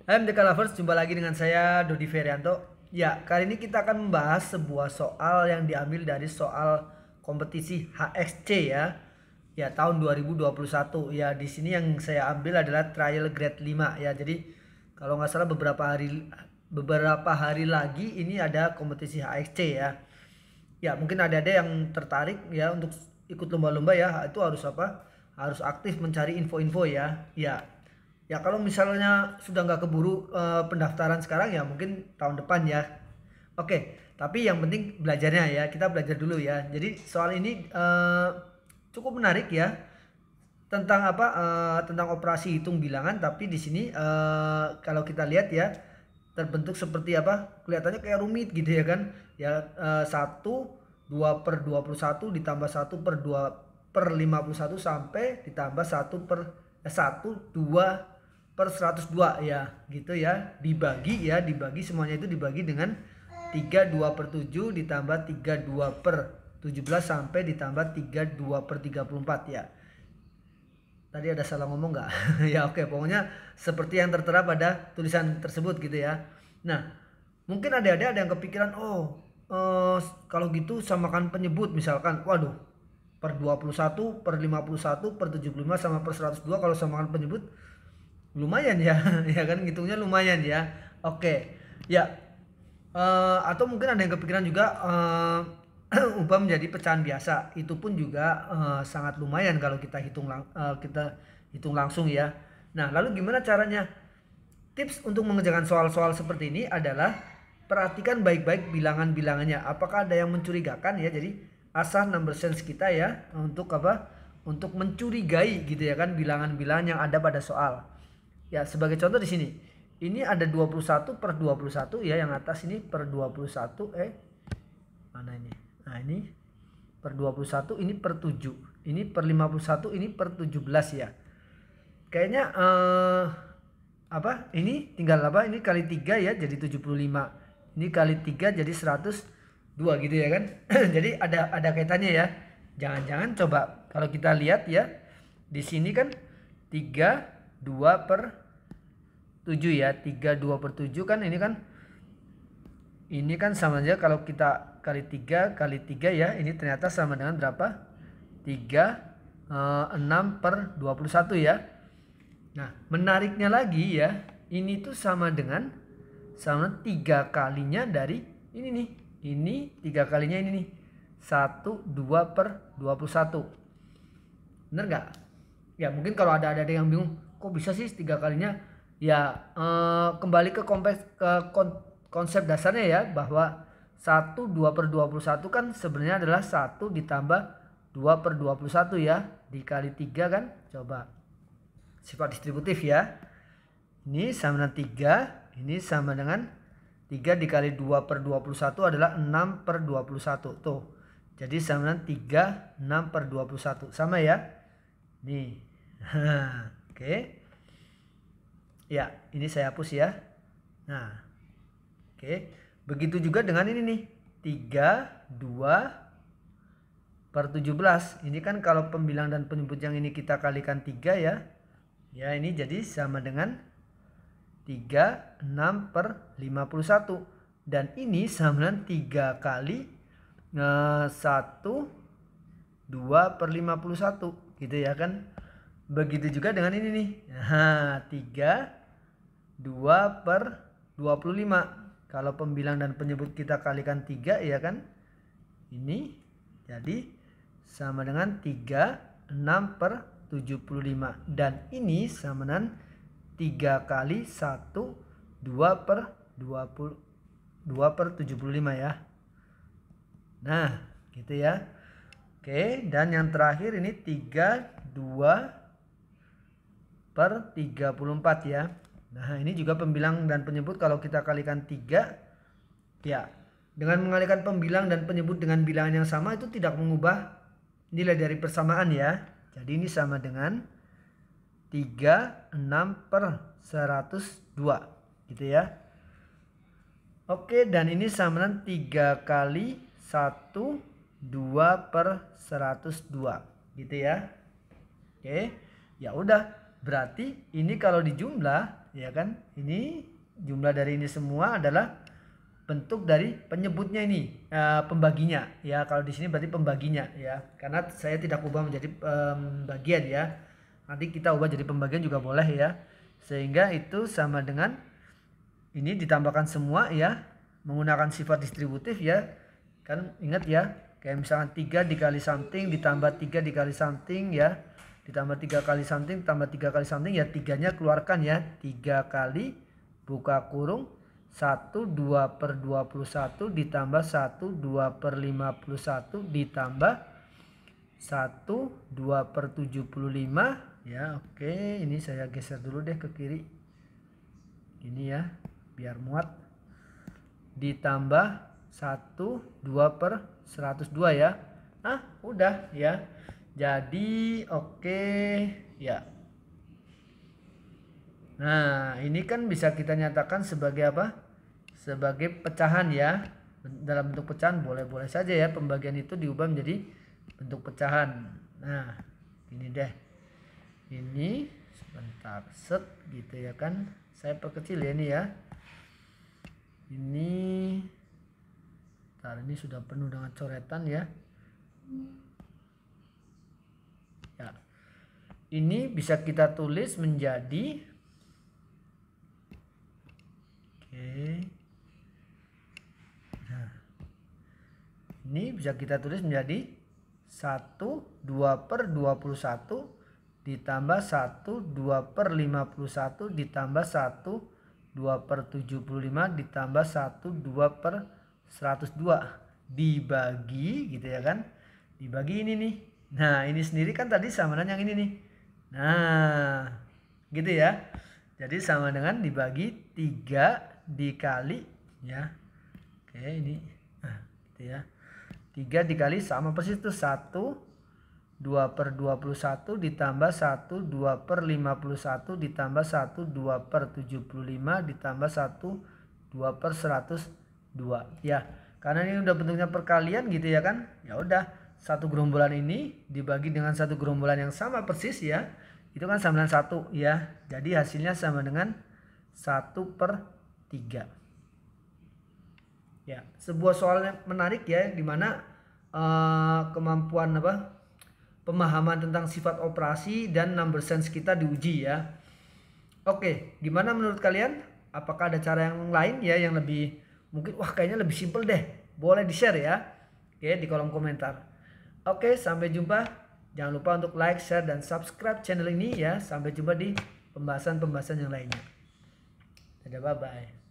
Hai MTK Lovers, jumpa lagi dengan saya Dodi Ferianto. Ya, kali ini kita akan membahas sebuah soal yang diambil dari soal kompetisi HXC ya. Ya, tahun 2021. Ya, di sini yang saya ambil adalah trial grade 5 ya. Jadi kalau nggak salah beberapa hari lagi ini ada kompetisi HXC ya. Ya, mungkin ada yang tertarik ya untuk ikut lomba-lomba ya. Itu harus apa? Harus aktif mencari info-info ya. Ya, ya kalau misalnya sudah nggak keburu pendaftaran sekarang ya mungkin tahun depan ya. Oke, tapi yang penting belajarnya ya. Kita belajar dulu ya. Jadi soal ini cukup menarik ya. Tentang apa? Tentang operasi hitung bilangan. Tapi di sini kalau kita lihat ya terbentuk seperti apa? Kelihatannya kayak rumit gitu ya kan? Ya 1 2 per 21 ditambah 1/2/51 sampai ditambah 1/1 2 per 102 ya gitu ya, dibagi semuanya itu dibagi dengan 32/7 ditambah 32/17 sampai ditambah 32/34 ya. Tadi ada salah ngomong nggak? Ya oke, pokoknya seperti yang tertera pada tulisan tersebut gitu ya. Nah, mungkin ada yang kepikiran, oh kalau gitu samakan penyebut misalkan, waduh, per 21 per 51 per 75 sama per 102 kalau samakan penyebut lumayan ya. Ya kan ngitungnya lumayan ya. Oke ya. Atau mungkin ada yang kepikiran juga ubah menjadi pecahan biasa, itu pun juga sangat lumayan kalau kita hitung langsung ya. Nah, lalu gimana caranya? Tips untuk mengerjakan soal-soal seperti ini adalah perhatikan baik-baik bilangan-bilangannya. Apakah ada yang mencurigakan ya? Jadi asah number sense kita ya untuk apa? Untuk mencurigai gitu ya kan bilangan-bilangan yang ada pada soal. Ya, sebagai contoh di sini. Ini ada 21/21 ya, yang atas ini per 21 mana ini? Nah, ini per 21, ini per 7. Ini per 51, ini per 17 ya. Kayaknya apa? Ini tinggal apa? Ini kali 3 ya jadi 75. Ini kali 3 jadi 102 gitu ya kan. Jadi ada kaitannya ya. Jangan-jangan coba kalau kita lihat ya. Di sini kan 32/7 ya. 32/7 kan ini kan sama aja kalau kita kali 3 kali 3 ya. Ini ternyata sama dengan berapa? 6/21 ya. Nah, menariknya lagi ya, ini tuh sama 3 kalinya dari ini nih. Ini 3 kalinya ini nih. 1/2/21. Bener nggak? Ya mungkin kalau ada yang bingung, kok bisa sih 3 kalinya? Ya kembali ke konsep dasarnya ya, bahwa 1/2/21 kan sebenarnya adalah 1 ditambah 2/21 ya, dikali 3 kan. Coba sifat distributif ya. Ini sama dengan 3, ini sama dengan 3 dikali 2/21 adalah 6/21 tuh. Jadi sama dengan 3 6/21 sama ya. Nih. Oke. Ya, ini saya hapus ya. Nah. Oke. Begitu juga dengan ini nih. 32/17. Ini kan kalau pembilang dan penyebut yang ini kita kalikan 3 ya. Ya, ini jadi sama dengan 36/51. Dan ini sama dengan 3 kali 2/51 gitu ya kan. Begitu juga dengan ini nih. Nah, 2/25. Kalau pembilang dan penyebut kita kalikan 3 ya kan. Ini jadi sama dengan 36/75. Dan ini sama dengan 3 kali 1 2/75 ya. Nah, gitu ya. Oke, dan yang terakhir ini 32/34 ya. Nah, ini juga pembilang dan penyebut kalau kita kalikan 3 ya. Dengan mengalihkan pembilang dan penyebut dengan bilangan yang sama itu tidak mengubah nilai dari persamaan ya. Jadi ini sama dengan 36/102 gitu ya. Oke, dan ini sama dengan 3 kali 1 2/102 gitu ya. Oke, ya udah. berarti ini kalau dijumlah ya kan, ini jumlah dari ini semua adalah bentuk dari penyebutnya ini, pembaginya ya. Kalau di sini berarti pembaginya ya, karena saya tidak ubah menjadi pembagian ya. Nanti kita ubah jadi pembagian juga boleh ya. Sehingga itu sama dengan ini ditambahkan semua ya, menggunakan sifat distributif ya. Kan ingat ya, kayak misalkan 3 dikali something ditambah 3 dikali something ya, ditambah 3 kali something tambah 3 kali something ya, 3-nya keluarkan ya. 3 kali buka kurung 1 2 per 21 ditambah 1 2 per 51 ditambah 1 2 per 75 ya. Oke, ini saya geser dulu deh ke kiri ini ya, biar muat, ditambah 1 2 per 102 ya. Nah udah ya, jadi oke ya. Nah ini kan bisa kita nyatakan sebagai apa, sebagai pecahan ya. Dalam bentuk pecahan boleh-boleh saja ya, pembagian itu diubah menjadi bentuk pecahan. Nah ini deh, ini sebentar set gitu ya kan, saya perkecil ya ini ya. Ini ntar, ini sudah penuh dengan coretan ya. Ya, ini bisa kita tulis menjadi nah, ini bisa kita tulis menjadi 1 2 per 21 ditambah 1 2 per 51 ditambah 1 2 per 75 ditambah 1 2 per 102 dibagi gitu ya kan, dibagi ini nih. Nah ini sendiri kan tadi sama dengan yang ini nih. Nah gitu ya, jadi sama dengan dibagi 3 dikali ya. Oke ini nah gitu ya, 3 dikali sama persis itu 1 2 per 21 ditambah 1 2 per 51 ditambah 1 2 per 75 ditambah 1 2 per 102 ya. Karena ini udah bentuknya perkalian gitu ya kan, ya udah satu gerombolan ini dibagi dengan satu gerombolan yang sama persis ya, itu kan sama dengan 1 ya. Jadi hasilnya sama dengan 1 per 3 ya. Sebuah soal yang menarik ya, dimana kemampuan apa, pemahaman tentang sifat operasi dan number sense kita diuji ya. Oke, gimana menurut kalian? Apakah ada cara yang lain ya yang lebih mungkin, wah kayaknya lebih simple deh, boleh di share ya. Oke, di kolom komentar. Oke, sampai jumpa. Jangan lupa untuk like, share, dan subscribe channel ini ya. Sampai jumpa di pembahasan-pembahasan yang lainnya. Dadah, bye-bye.